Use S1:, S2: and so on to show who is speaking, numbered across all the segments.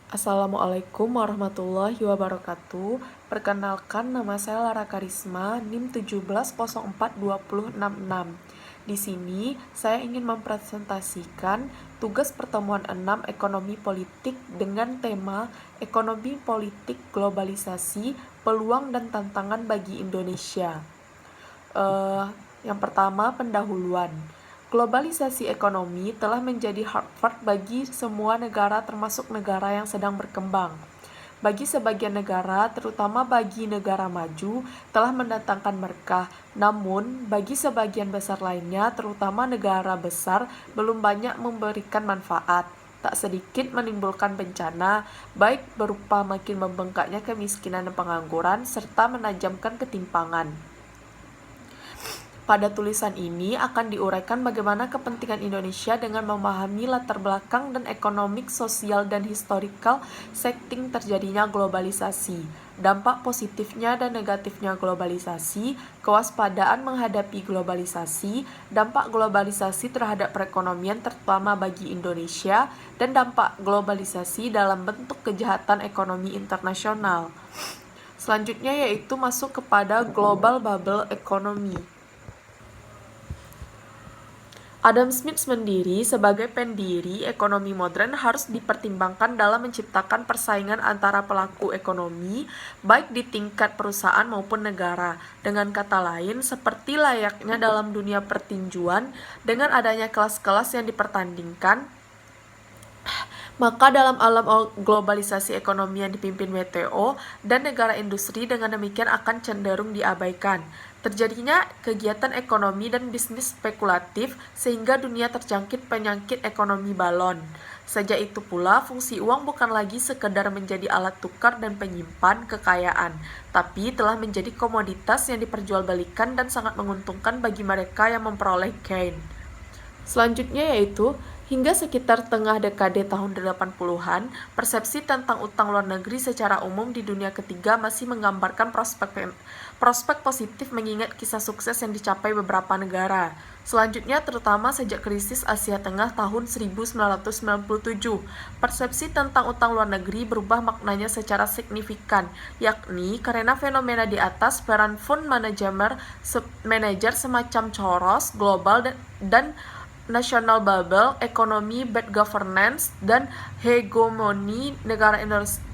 S1: Assalamualaikum warahmatullahi wabarakatuh. Perkenalkan, nama saya Lara Karisma, NIM 17042066. Di sini, saya ingin mempresentasikan tugas pertemuan 6 ekonomi politik dengan tema Ekonomi Politik Globalisasi, Peluang dan Tantangan bagi Indonesia. Yang pertama, pendahuluan. Globalisasi ekonomi telah menjadi Harvard bagi semua negara termasuk negara yang sedang berkembang. Bagi sebagian negara, terutama bagi negara maju, telah mendatangkan berkah. Namun, bagi sebagian besar lainnya, terutama negara besar, belum banyak memberikan manfaat. Tak sedikit menimbulkan bencana, baik berupa makin membengkaknya kemiskinan dan pengangguran, serta menajamkan ketimpangan. Pada tulisan ini akan diuraikan bagaimana kepentingan Indonesia dengan memahami latar belakang dan ekonomik, sosial, dan historical setting terjadinya globalisasi, dampak positifnya dan negatifnya globalisasi, kewaspadaan menghadapi globalisasi, dampak globalisasi terhadap perekonomian terutama bagi Indonesia, dan dampak globalisasi dalam bentuk kejahatan ekonomi internasional. Selanjutnya yaitu masuk kepada global bubble economy. Adam Smith sendiri sebagai pendiri ekonomi modern harus dipertimbangkan dalam menciptakan persaingan antara pelaku ekonomi, baik di tingkat perusahaan maupun negara. Dengan kata lain, seperti layaknya dalam dunia pertinjuan, dengan adanya kelas-kelas yang dipertandingkan, maka dalam alam globalisasi ekonomi yang dipimpin WTO dan negara industri dengan demikian akan cenderung diabaikan. Terjadinya kegiatan ekonomi dan bisnis spekulatif sehingga dunia terjangkit penyakit ekonomi balon. Sejak itu pula, fungsi uang bukan lagi sekedar menjadi alat tukar dan penyimpan kekayaan, tapi telah menjadi komoditas yang diperjualbelikan dan sangat menguntungkan bagi mereka yang memperoleh gain. Selanjutnya yaitu, hingga sekitar tengah dekade tahun 80-an, persepsi tentang utang luar negeri secara umum di dunia ketiga masih menggambarkan prospek positif mengingat kisah sukses yang dicapai beberapa negara. Selanjutnya, terutama sejak krisis Asia Tengah tahun 1997, persepsi tentang utang luar negeri berubah maknanya secara signifikan, yakni karena fenomena di atas, peran fund manager semacam Soros, global dan national bubble, ekonomi, bad governance, dan hegemoni negara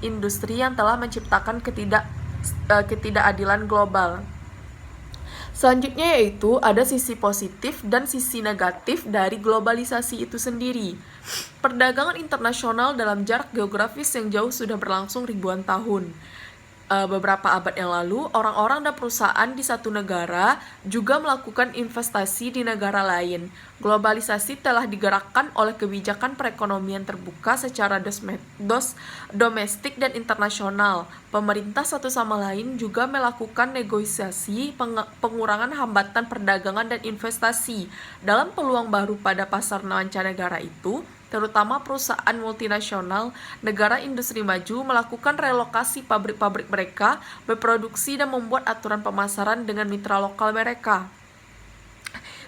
S1: industri yang telah menciptakan ketidakadilan global. Selanjutnya yaitu ada sisi positif dan sisi negatif dari globalisasi itu sendiri. Perdagangan internasional dalam jarak geografis yang jauh sudah berlangsung ribuan tahun. Beberapa abad yang lalu, orang-orang dan perusahaan di satu negara juga melakukan investasi di negara lain. Globalisasi telah digerakkan oleh kebijakan perekonomian terbuka secara domestik dan internasional. Pemerintah satu sama lain juga melakukan negosiasi pengurangan hambatan perdagangan dan investasi. Dalam peluang baru pada pasar mancanegara itu, terutama perusahaan multinasional, negara industri maju melakukan relokasi pabrik-pabrik mereka, berproduksi dan membuat aturan pemasaran dengan mitra lokal mereka.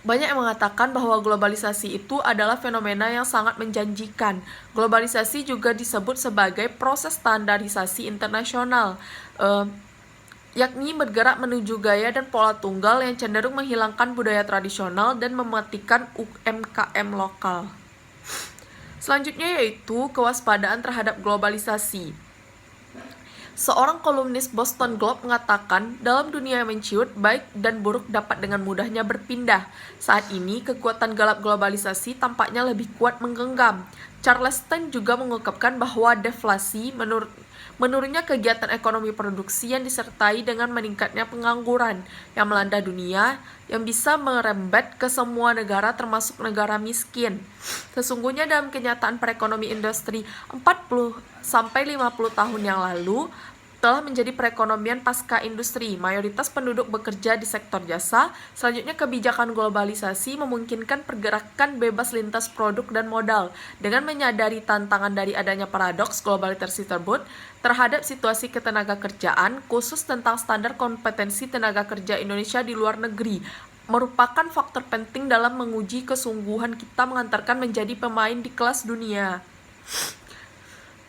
S1: Banyak yang mengatakan bahwa globalisasi itu adalah fenomena yang sangat menjanjikan. Globalisasi juga disebut sebagai proses standarisasi internasional, yakni bergerak menuju gaya dan pola tunggal yang cenderung menghilangkan budaya tradisional dan mematikan UMKM lokal. Selanjutnya yaitu kewaspadaan terhadap globalisasi. Seorang kolumnis Boston Globe mengatakan, dalam dunia yang menciut, baik dan buruk dapat dengan mudahnya berpindah. Saat ini, kekuatan gelap globalisasi tampaknya lebih kuat menggenggam. Charleston juga mengungkapkan bahwa deflasi menurunnya kegiatan ekonomi produksi yang disertai dengan meningkatnya pengangguran yang melanda dunia yang bisa merembet ke semua negara termasuk negara miskin. Sesungguhnya dalam kenyataan perekonomian industri 40-50 tahun yang lalu telah menjadi perekonomian pasca industri. Mayoritas penduduk bekerja di sektor jasa. Selanjutnya, kebijakan globalisasi memungkinkan pergerakan bebas lintas produk dan modal. Dengan menyadari tantangan dari adanya paradoks globalisasi tersebut terhadap situasi ketenaga kerjaan, khusus tentang standar kompetensi tenaga kerja Indonesia di luar negeri, merupakan faktor penting dalam menguji kesungguhan kita mengantarkan menjadi pemain di kelas dunia.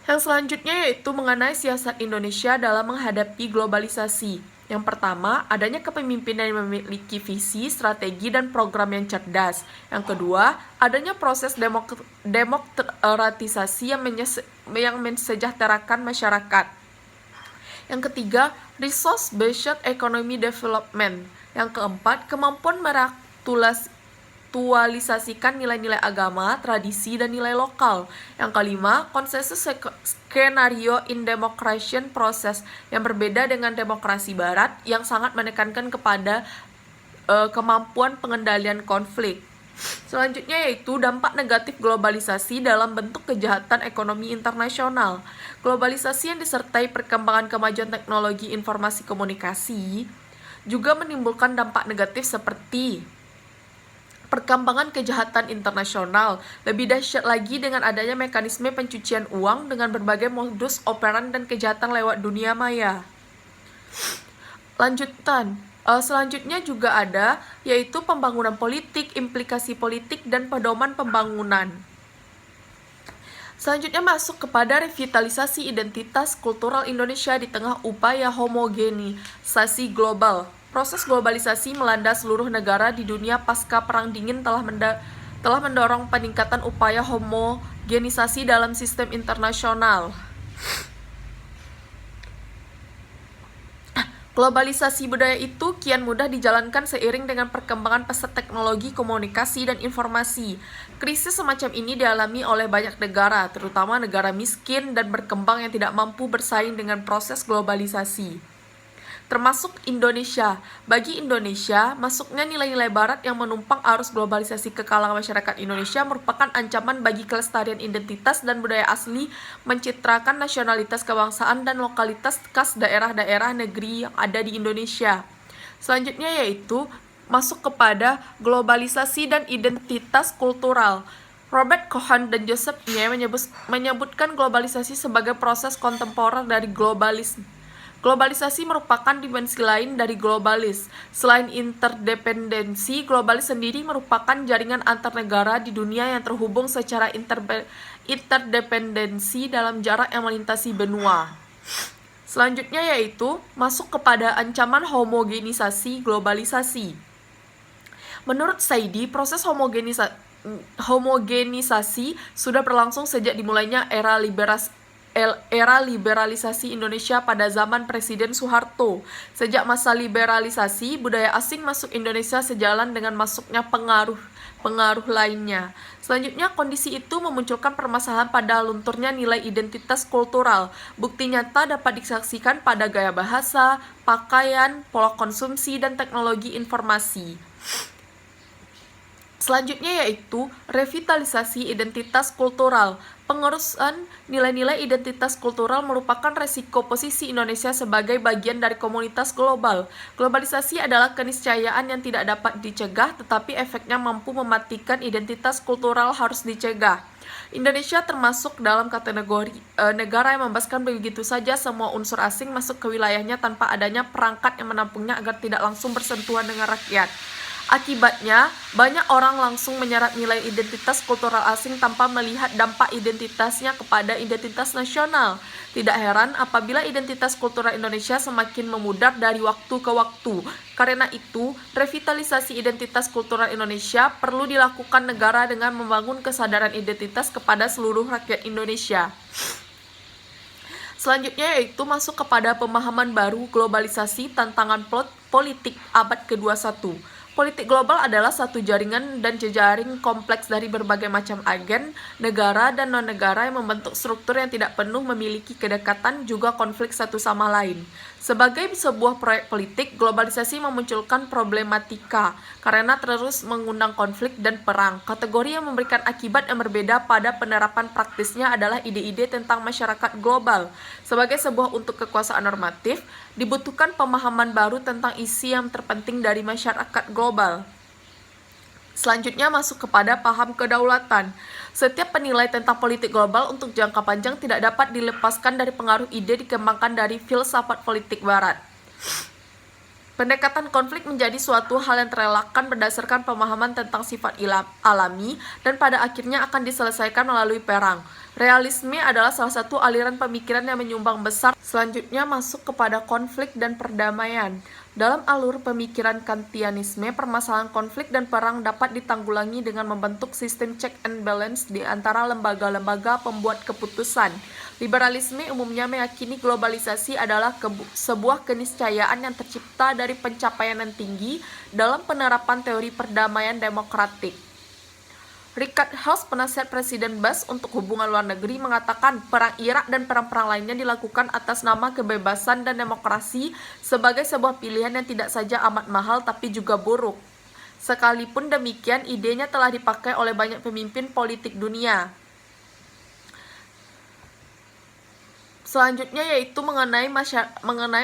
S1: Yang selanjutnya yaitu mengenai siasat Indonesia dalam menghadapi globalisasi. Yang pertama, adanya kepemimpinan yang memiliki visi, strategi, dan program yang cerdas. Yang kedua, adanya proses demokratisasi yang mensejahterakan masyarakat. Yang ketiga, resource-based economy development. Yang keempat, kemampuan meraktualisasikan nilai-nilai agama, tradisi, dan nilai lokal. Yang kelima, konsensus skenario in democration process yang berbeda dengan demokrasi barat yang sangat menekankan kepada kemampuan pengendalian konflik. Selanjutnya yaitu dampak negatif globalisasi dalam bentuk kejahatan ekonomi internasional. Globalisasi yang disertai perkembangan kemajuan teknologi informasi komunikasi juga menimbulkan dampak negatif seperti perkembangan kejahatan internasional. Lebih dahsyat lagi dengan adanya mekanisme pencucian uang dengan berbagai modus operandi dan kejahatan lewat dunia maya. Selanjutnya juga ada, yaitu pembangunan politik, implikasi politik, dan pedoman pembangunan. Selanjutnya masuk kepada revitalisasi identitas kultural Indonesia di tengah upaya homogenisasi global. Proses globalisasi melanda seluruh negara di dunia pasca Perang Dingin telah mendorong peningkatan upaya homogenisasi dalam sistem internasional. Globalisasi budaya itu kian mudah dijalankan seiring dengan perkembangan pesat teknologi komunikasi dan informasi. Krisis semacam ini dialami oleh banyak negara, terutama negara miskin dan berkembang yang tidak mampu bersaing dengan proses globalisasi. Termasuk Indonesia. Bagi Indonesia, masuknya nilai-nilai barat yang menumpang arus globalisasi ke kalangan masyarakat Indonesia merupakan ancaman bagi kelestarian identitas dan budaya asli, mencitrakan nasionalitas kebangsaan dan lokalitas khas daerah-daerah negeri yang ada di Indonesia. Selanjutnya yaitu masuk kepada globalisasi dan identitas kultural. Robert Cohen dan Joseph Nye menyebutkan globalisasi sebagai proses kontemporer dari globalisme. Globalisasi merupakan dimensi lain dari globalis. Selain interdependensi, globalis sendiri merupakan jaringan antar negara di dunia yang terhubung secara interdependensi dalam jarak yang melintasi benua. Selanjutnya yaitu masuk kepada ancaman homogenisasi globalisasi. Menurut Saidi, proses homogenisasi sudah berlangsung sejak dimulainya era liberalisasi Indonesia pada zaman Presiden Soeharto. Sejak masa liberalisasi, budaya asing masuk Indonesia sejalan dengan masuknya pengaruh lainnya. Selanjutnya, kondisi itu memunculkan permasalahan pada lunturnya nilai identitas kultural. Bukti nyata dapat disaksikan pada gaya bahasa, pakaian, pola konsumsi, dan teknologi informasi. Selanjutnya yaitu revitalisasi identitas kultural. Pengurusan nilai-nilai identitas kultural merupakan resiko posisi Indonesia sebagai bagian dari komunitas global. Globalisasi adalah keniscayaan yang tidak dapat dicegah, tetapi efeknya mampu mematikan identitas kultural harus dicegah. Indonesia termasuk dalam kategori negara yang membebaskan begitu saja semua unsur asing masuk ke wilayahnya tanpa adanya perangkat yang menampungnya agar tidak langsung bersentuhan dengan rakyat. Akibatnya, banyak orang langsung menyerap nilai identitas kultural asing tanpa melihat dampak identitasnya kepada identitas nasional. Tidak heran apabila identitas kultural Indonesia semakin memudar dari waktu ke waktu. Karena itu, revitalisasi identitas kultural Indonesia perlu dilakukan negara dengan membangun kesadaran identitas kepada seluruh rakyat Indonesia. Selanjutnya yaitu masuk kepada pemahaman baru globalisasi tantangan politik abad ke-21. Politik global adalah satu jaringan dan jejaring kompleks dari berbagai macam agen, negara dan non-negara yang membentuk struktur yang tidak penuh memiliki kedekatan juga konflik satu sama lain. Sebagai sebuah proyek politik, globalisasi memunculkan problematika karena terus mengundang konflik dan perang. Kategori yang memberikan akibat yang berbeda pada penerapan praktisnya adalah ide-ide tentang masyarakat global. Sebagai sebuah untuk kekuasaan normatif, dibutuhkan pemahaman baru tentang isi yang terpenting dari masyarakat global. Selanjutnya masuk kepada paham kedaulatan. Setiap penilai tentang politik global untuk jangka panjang tidak dapat dilepaskan dari pengaruh ide dikembangkan dari filsafat politik barat. Pendekatan konflik menjadi suatu hal yang terelakkan berdasarkan pemahaman tentang sifat alami dan pada akhirnya akan diselesaikan melalui perang. Realisme adalah salah satu aliran pemikiran yang menyumbang besar. Selanjutnya masuk kepada konflik dan perdamaian. Dalam alur pemikiran Kantianisme, permasalahan konflik dan perang dapat ditanggulangi dengan membentuk sistem check and balance di antara lembaga-lembaga pembuat keputusan. Liberalisme umumnya meyakini globalisasi adalah sebuah keniscayaan yang tercipta dari pencapaian yang tinggi dalam penerapan teori perdamaian demokratik. Richard Hales, penasihat Presiden Bush untuk hubungan luar negeri, mengatakan perang Irak dan perang-perang lainnya dilakukan atas nama kebebasan dan demokrasi sebagai sebuah pilihan yang tidak saja amat mahal tapi juga buruk. Sekalipun demikian, idenya telah dipakai oleh banyak pemimpin politik dunia. Selanjutnya yaitu mengenai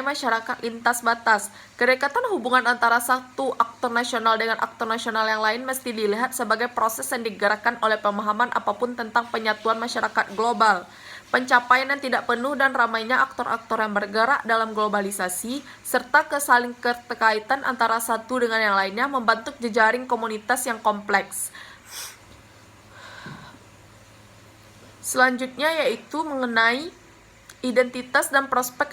S1: masyarakat lintas batas. Kedekatan hubungan antara satu aktor nasional dengan aktor nasional yang lain mesti dilihat sebagai proses yang digerakkan oleh pemahaman apapun tentang penyatuan masyarakat global. Pencapaian yang tidak penuh dan ramainya aktor-aktor yang bergerak dalam globalisasi, serta kesaling keterkaitan antara satu dengan yang lainnya membentuk jejaring komunitas yang kompleks. Selanjutnya yaitu mengenai identitas dan prospek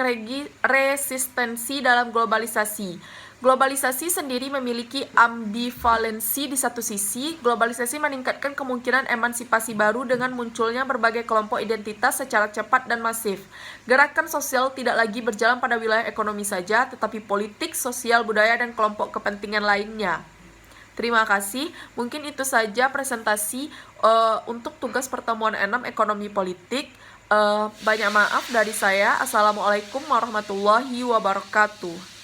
S1: resistensi dalam globalisasi. Globalisasi sendiri memiliki ambivalensi. Di satu sisi, globalisasi meningkatkan kemungkinan emansipasi baru dengan munculnya berbagai kelompok identitas secara cepat dan masif. Gerakan sosial tidak lagi berjalan pada wilayah ekonomi saja, tetapi politik, sosial, budaya, dan kelompok kepentingan lainnya. Terima kasih. Mungkin itu saja presentasi untuk tugas pertemuan 6 ekonomi politik. Banyak maaf dari saya. Assalamualaikum warahmatullahi wabarakatuh.